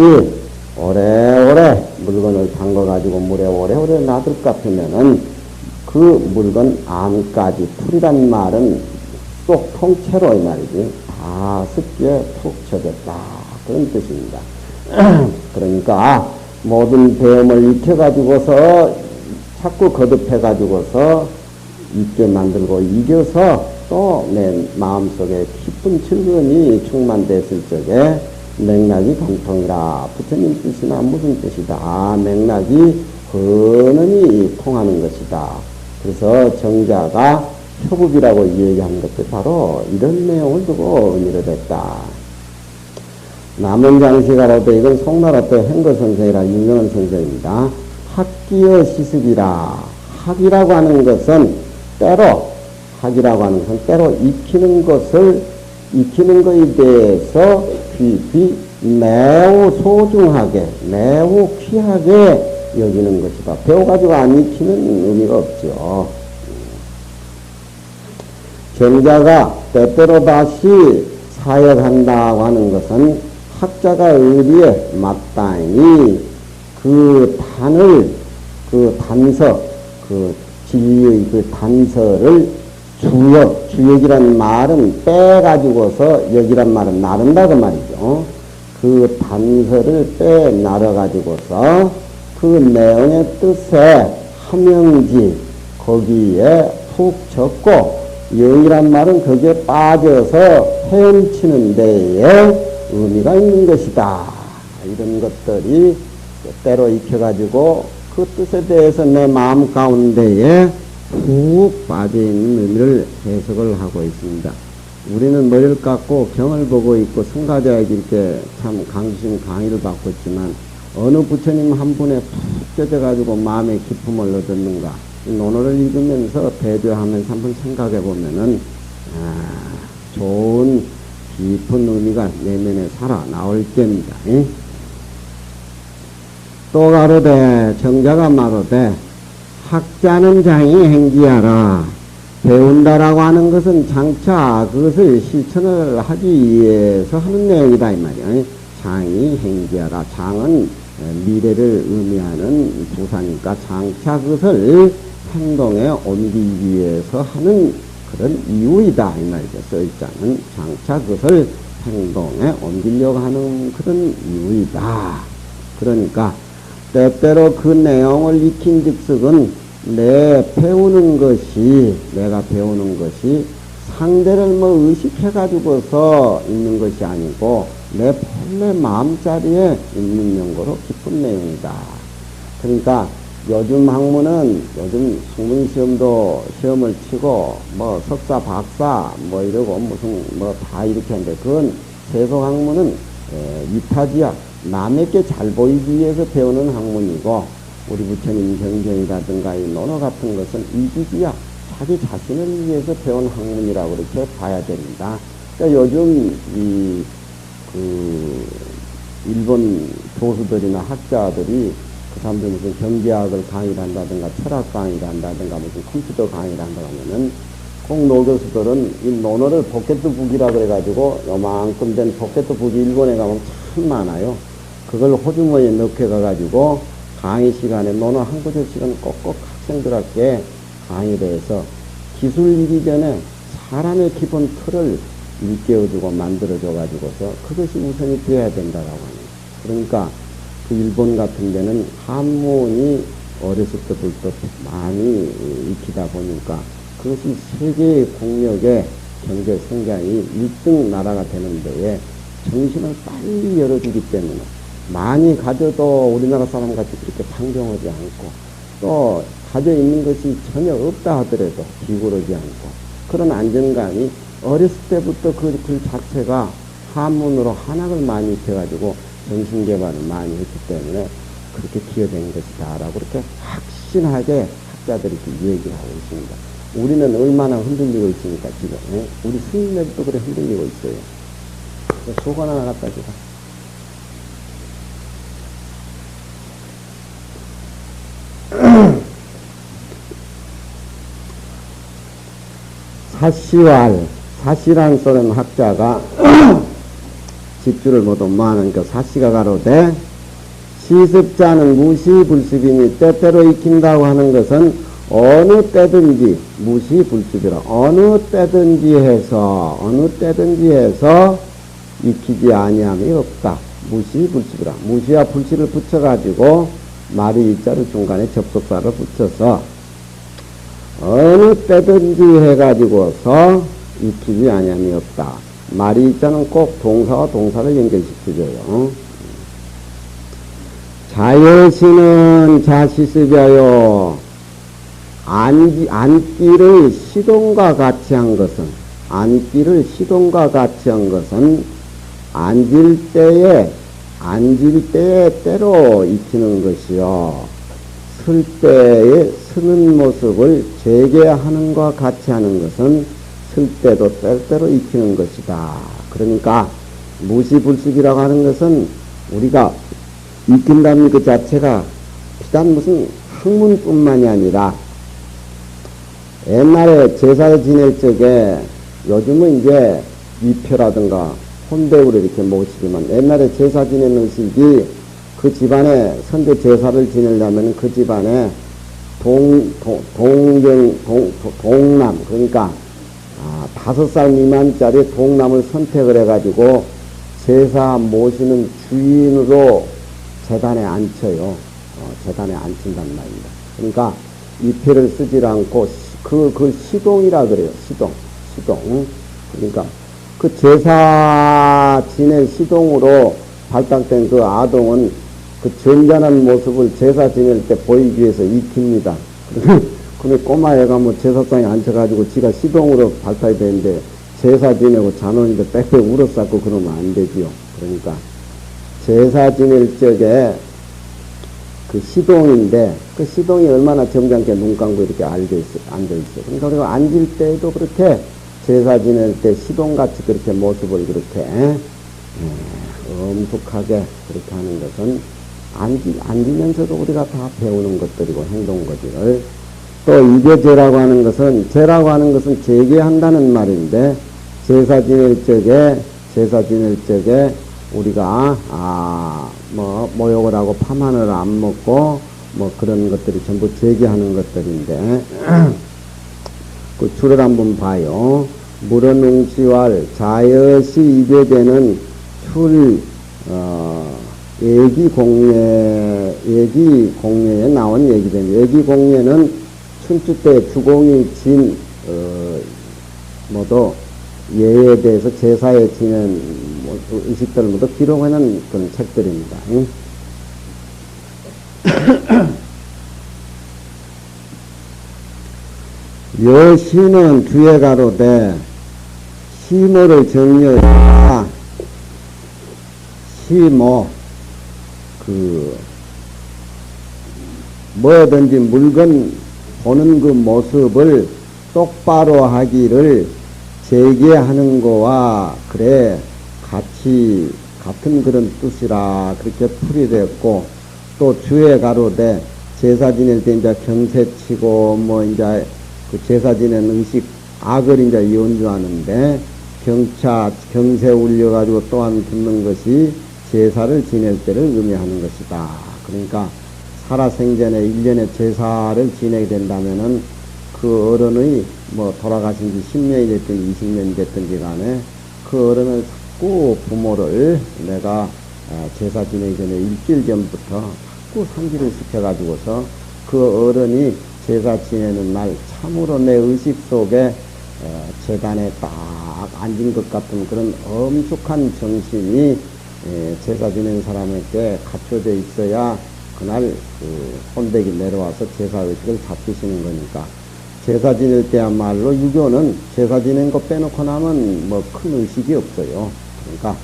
[SPEAKER 1] 오래오래 물건을 담궈가지고 물에 오래오래 놔둘 것 같으면은 그 물건 안까지 풀이란 말은 쏙 통째로 이 말이지 다 습기에 푹 젖었다 그런 뜻입니다. 그러니까 모든 배움을 익혀가지고서 자꾸 거듭해가지고서 있게 만들고 이겨서 또 내 마음속에 깊은 즐거움이 충만됐을 적에 맥락이 공통이라 부처님 뜻이나 무슨 뜻이다. 맥락이 근원이 통하는 것이다. 그래서 정자가 협업이라고 얘기하는 것도 바로 이런 내용을 두고 의미를 했다. 남은 장시가로도 이건 송나라 때 행거선생이라 유명한 선생입니다. 학기의 시습이라 학이라고 하는 것은 때로 익히는 것에 대해서 깊이 매우 소중하게 매우 귀하게 여기는 것이다. 배워가지고 안 익히는 의미가 없죠. 정자가 때때로 다시 사역한다고 하는 것은 학자가 의리에 마땅히 그 진리의 그 단서를 주역이란 말은 빼가지고서 역이란 말은 나른다 그 말이죠. 그 단서를 나눠가지고서 그 내용의 뜻에 함영지 거기에 푹 적고 영이란 말은 거기에 빠져서 헤엄치는 데에 의미가 있는 것이다. 이런 것들이 때로 익혀가지고 그 뜻에 대해서 내 마음 가운데에 푹 빠져있는 의미를 해석을 하고 있습니다. 우리는 머리를 깎고 경을 보고 있고 성가자에게 이렇게 참 강심 강의를 받고 있지만 어느 부처님 한 분에 푹 껴져가지고 마음의 기품을 얻었는가. 이 논어를 읽으면서 배려하면서 한번 생각해 보면은, 좋은 깊은 의미가 내면에 살아 나올 겁니다. 또 가로되, 정자가 말하되, 학자는 장이 행지하라. 배운다라고 하는 것은 장차 그것을 실천을 하기 위해서 하는 내용이다, 이 말이야. 장이 행지하라. 장은 미래를 의미하는 부사니까 장차 그것을 행동에 옮기기 위해서 하는 그런 이유이다, 이 말이죠. 써있자는 장차 그것을 행동에 옮기려고 하는 그런 이유이다. 그러니까 때때로 그 내용을 익힌 즉석은 내가 배우는 것이 상대를 뭐 의식해가지고서 있는 것이 아니고 내 본래 마음자리에 있는 연고로 깊은 내용이다. 그러니까 요즘 수능시험도 시험을 치고 뭐 석사, 박사 뭐 이러고 무슨 뭐 다 이렇게 하는데 그건 세속 학문은 이타지야. 남에게 잘 보이기 위해서 배우는 학문이고 우리 부처님 경전이라든가 이 논어 같은 것은 이기지야. 자기 자신을 위해서 배운 학문이라고 그렇게 봐야 됩니다. 그러니까 요즘 일본 교수들이나 학자들이 그 사람들이 무슨 경제학을 강의를 한다든가 철학 강의를 한다든가 무슨 컴퓨터 강의를 한다 하면은 꼭 노교수들은 이 논어를 포켓북이라 그래가지고 요만큼 된 포켓북이 일본에 가면 참 많아요. 그걸 호주머니에 넣게 가가지고 강의 시간에 논어 한 구절씩은 꼭꼭 학생들에게 강의를 해서 기술이기 전에 사람의 기본 틀을 일깨워주고 만들어줘가지고서 그것이 우선이 되어야 된다라고 하는. 그러니까 그 일본 같은 데는 한문이 어렸을 때부터 많이 익히다 보니까 그것이 세계의 국력의 경제 성장이 1등 나라가 되는 데에 정신을 빨리 열어주기 때문에 많이 가져도 우리나라 사람같이 그렇게 방종하지 않고 또 가져 있는 것이 전혀 없다 하더라도 기울어지 않고 그런 안정감이 어렸을 때부터 그 글 자체가 한문으로 한학을 많이 익혀가지고 정신개발을 많이 했기 때문에 그렇게 기여된 것이다 라고 그렇게 확신하게 학자들이 얘기하고 있습니다. 우리는 얼마나 흔들리고 있습니까 지금. 우리 스님들도 그래 흔들리고 있어요. 소관 하나 갖다 주라. 사시란 소련 학자가 집주를 모두 모아놓으니까 사시가 가로되 시습자는 무시불습이니 때때로 익힌다고 하는 것은 어느 때든지 무시불습이라 어느 때든지 해서 익히지 아니함이 없다. 무시불습이라 무시와 불씨를 붙여가지고 말이 이자를 중간에 접속사를 붙여서 어느 때든지 해가지고서 익히지 아니함이 없다. 말이 이자는 꼭 동사와 동사를 연결시켜줘요. 자여시는 자시습이하여 앉기를 시동과 같이 한 것은 앉을 때에 때로 익히는 것이요. 쓸 때에 쓰는 모습을 재개하는 것과 같이 하는 것은 쓸 때도 때때로 익히는 것이다. 그러니까 무시불식이라고 하는 것은 우리가 익힌다는 그 자체가 비단 무슨 학문뿐만이 아니라 옛날에 제사 지낼 적에 요즘은 이제 위표라든가 혼배우를 이렇게 모시지만 옛날에 제사 지내는 식이 그 집안에 선대 제사를 지내려면 그 집안에 동남 그러니까 5살 미만짜리 동남을 선택을 해가지고 제사 모시는 주인으로 재단에 앉혀요. 재단에 앉힌단 말입니다. 그러니까 위패를 쓰지 않고 그 시동이라 그래요. 시동. 그러니까 그 제사 지낸 시동으로 발탁된 그 아동은 그 전전한 모습을 제사 지낼 때 보이기 위해서 익힙니다. 그러면 꼬마애가 뭐 제사상에 앉혀가지고 지가 시동으로 발탁이 되는데 제사 지내고 잔원인데 빽빽 울어쌌고 그러면 안 되지요. 그러니까 제사 지낼 적에 그 시동인데 그 시동이 얼마나 점잖게 눈 감고 이렇게 앉아 있어. 그러니까 우리가 앉을 때도 그렇게 제사 지낼 때 시동같이 그렇게 모습을 그렇게 엄숙하게 그렇게 하는 것은 앉으면서도 우리가 다 배우는 것들이고 행동 것들을 또 이게 제라고 하는 것은 제기한다는 말인데 제사 지낼 적에 우리가 모욕을 하고 파만을 안 먹고 뭐 그런 것들이 전부 제기하는 것들인데 그 줄을 한번 봐요. 물은 웅시왈 자여시 입에되는 출 예기공예에 나온 얘기입니다. 예기공예는 춘추 때 주공이 진 모두 예에 대해서 제사에 지낸 의식들을 모두 기록하는 그런 책들입니다. 여시는 뒤에 가로되 시모를 정리하자. 시모 뭐든지 물건 보는 그 모습을 똑바로 하기를 제기하는 거와 그래 같은 그런 뜻이라 그렇게 풀이됐고 또 주에 가로되 제사 지낼 때 이제 경세치고 뭐 이제 그 제사 지낸 의식 악을 이제 연주하는데 경세 울려가지고 또한 듣는 것이 제사를 지낼 때를 의미하는 것이다. 그러니까 살아생전에 1년에 제사를 지내게 된다면은 그 어른의 뭐 돌아가신 지 10년이 됐든 20년이 됐든지 간에 그 어른을 자꾸 부모를 내가 제사 지내기 전에 일주일 전부터 자꾸 상기를 시켜가지고서 그 어른이 제사 지내는 날 참으로 내 의식 속에 재단에 딱 앉은 것 같은 그런 엄숙한 정신이 제사 지내는 사람에게 갖춰져 있어야 그날 혼백이 내려와서 제사 의식을 잡수시는 거니까 제사 지낼 때야말로 유교는 제사 지낸 거 빼놓고 나면 뭐 큰 의식이 없어요. 그러니까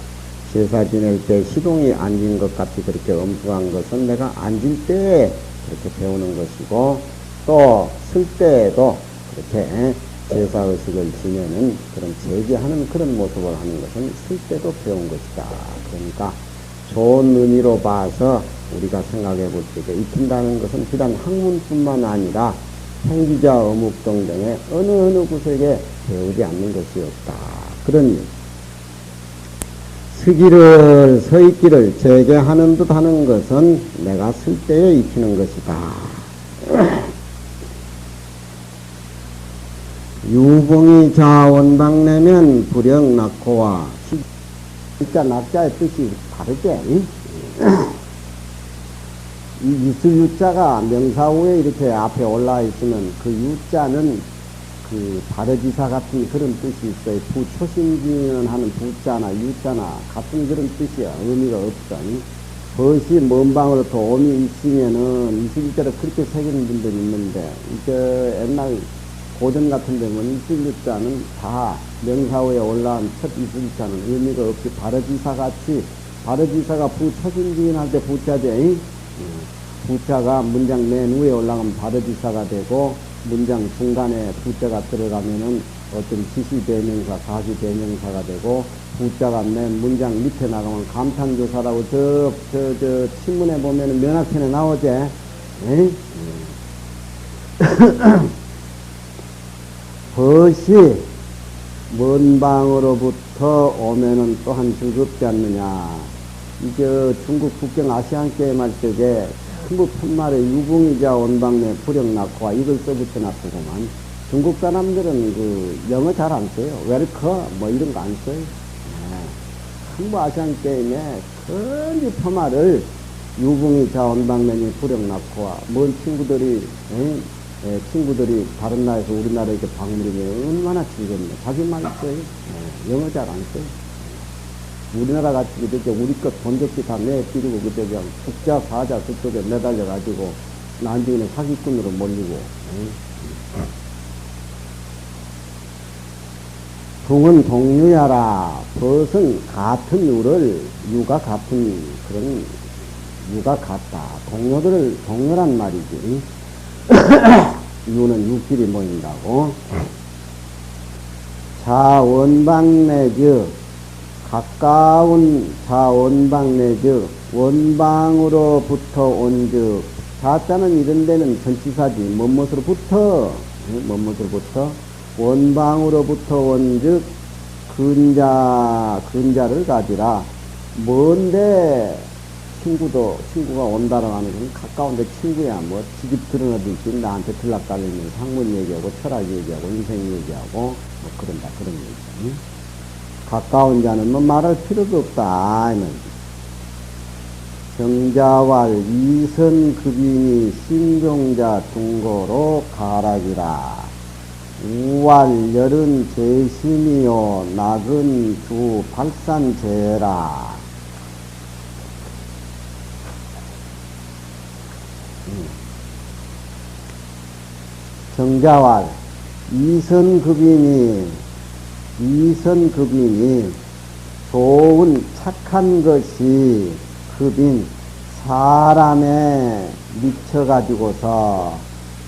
[SPEAKER 1] 제사 지낼 때 시동이 앉은 것 같이 그렇게 엄숙한 것은 내가 앉을 때 그렇게 배우는 것이고 또 쓸 때에도 그렇게 제사 의식을 지내는 그런 제기하는 그런 모습을 하는 것은 쓸 때도 배운 것이다. 그러니까 좋은 의미로 봐서 우리가 생각해 볼 때 익힌다는 것은 비단 학문뿐만 아니라 행기자 어묵동 등의 어느 구석에 배우지 않는 것이 없다. 그런 서있기를 재개하는 듯 하는 것은 내가 쓸 때에 익히는 것이다. 유봉이 자원방내면 불영 낙호와 진짜 낙자의 뜻이 다르게 이 이슬 유자가 명사후에 이렇게 앞에 올라와 있으면 그 유자는 그 바르지사 같은 그런 뜻이 있어요. 부초심지는 하는 부자나 유자나 같은 그런 뜻이야. 의미가 없어. 벗이 먼 방으로 도움이 있으면은 이슬 유자를 그렇게 새기는 분들이 있는데 이제 옛날 고전 같은 데 보면 이슬 유자는 다 명사후에 올라온 첫 이슬 유자는 의미가 없이 바르지사 같이 바르지사가 부초심지인 할 때 부자죠. 부자가 문장 맨 위에 올라가면 바르지사가 되고 문장 중간에 부자가 들어가면은 어떤 지시대명사, 가시대명사가 되고 부자가 맨 문장 밑에 나가면 감탄조사라고 저 신문에 보면은 면학편에 나오지. 벗이 먼 방으로부터 오면은 또한 즐겁지 않느냐. 이제 중국 국경 아시안게임 할 적에 전부 푯말에 유봉이자 온방내 불영낙호와 이걸 써붙여 놨구만. 중국 사람들은 그 영어 잘 안 써요. 웰커 뭐 이런 거 안 써요. 전부 아시안게임에 큰지 푯말을 유봉이자 온방내니 불영낙호와 먼 친구들이 다른 나라에서 우리나라에 이렇게 방문이면 얼마나 즐겁냐. 자기 말 써요. 영어 잘 안 써요. 우리나라 같이 그저께 우리 것 본적지 다 내비리고 그저 그냥 국자 사자 그쪽에 매달려가지고 나중에는 사기꾼으로 몰리고. 동은 동유야라. 벗은 같은 유가 같은 그런 유가 같다. 동료란 말이지. 유는 유끼리 모인다고. 자원방내즉 가까운 자원방내즉 원방으로부터 온즉 자자는 이런 데는 전치사지. 뭐뭇으로부터 원방으로부터 온즉 근자를 가지라. 먼데 친구가 온다라고 하는 건 가까운데 친구야. 뭐 지집 들어놓듯이 나한테 들락달리면서 학문 얘기하고 철학 얘기하고 인생 얘기하고 뭐 그런 얘기. 가까운 자는 뭐 말할 필요도 없다. 정자왈 이선급인이 신종자 중고로 가락이라. 우왈 열은 제심이요 낙은 주 발산제라. 정자왈 이선급인이 좋은 착한 것이 급인 사람에 미쳐가지고서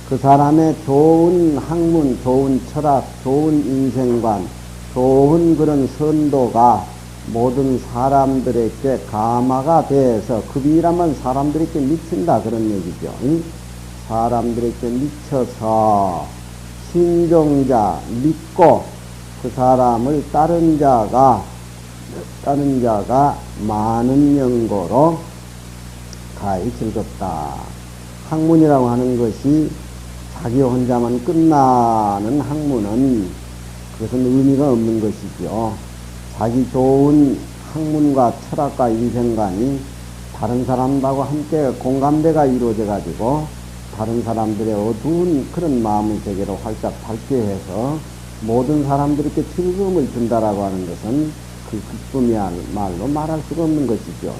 [SPEAKER 1] 그 사람의 좋은 학문, 좋은 철학, 좋은 인생관, 좋은 그런 선도가 모든 사람들에게 감화가 돼서 급이라면 사람들에게 미친다 그런 얘기죠. 사람들에게 미쳐서 신종자 믿고 그 사람을 따른 자가 많은 연고로 가히 즐겁다. 학문이라고 하는 것이 자기 혼자만 끝나는 학문은 그것은 의미가 없는 것이죠. 자기 좋은 학문과 철학과 인생관이 다른 사람들하고 함께 공감대가 이루어져 가지고 다른 사람들의 어두운 그런 마음의 세계로 활짝 밝게 해서 모든 사람들에게 즐거움을 준다라고 하는 것은 그 기쁨이야말로 말할 수가 없는 것이죠.